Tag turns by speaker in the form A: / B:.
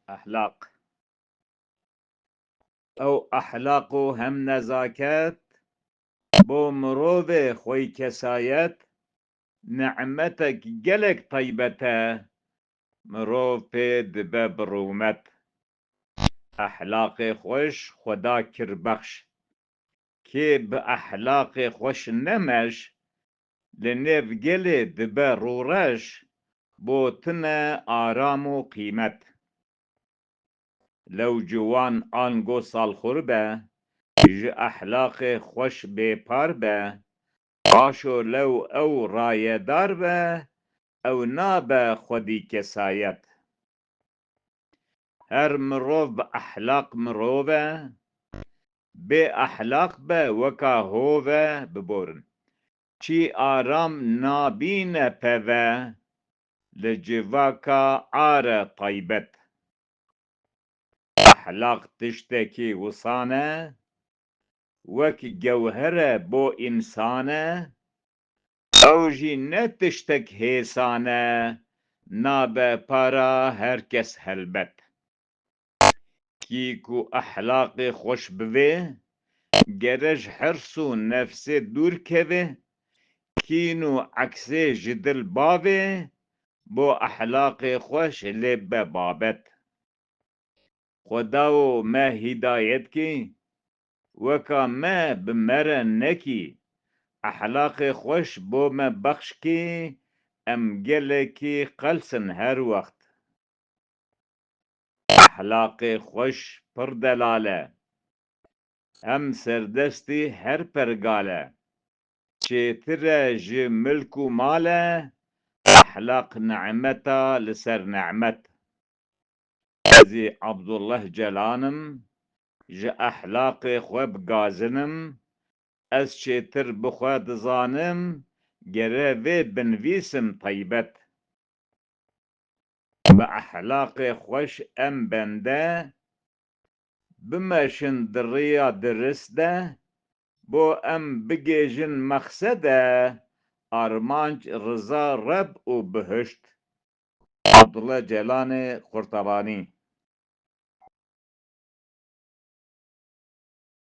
A: أحلاق أو أحلاق هم نزاكت بو مروف خوي كسايت نعمتك جلك طيبته مروف دبه برومت أحلاق خوش خدا كربخش كي بأحلاق خوش نمش لنف جلي دبه رورش بو تنه آرام و قيمت لو جوان آنگو سال خوربه ج احلاق خوش بپار به آشو لو او رایه دار به او نابه خودی کسایت هر مروف به احلاق مروفه به احلاق به وکا هوه ببورن چی آرام نابین پوه لجواکا عار طیبت احلاق تشتکی وصانه وك جوهره بو إنسانه أو جي نتشتك هيسانه نابه پارا هركس هلبت كيكو أحلاق خوش بوه گرج حرسو نفس دور كوه كينو عكسي جدل باوه بو أحلاق خوش لب بابت خداو ما هدايت كي وكا ما بمرن نكي احلاق خوش بو ما بخش کی ام گله کی قلسن هر وقت احلاق خوش پر دلاله هم سردستی هر پرگاله چیتر ج ملک و ماله احلاق نعمتا لسر نعمت ازی عبدالله جلانم ج احلاق خوب گازنم از چیتر بخوا دزانم گره و بنویسم طیبت به احلاق خوش ام بنده بمشن دریا درسته بو ام بگیجن مقصده آرمانج رضا رب و بهشت عبدالله جلان قرطبانی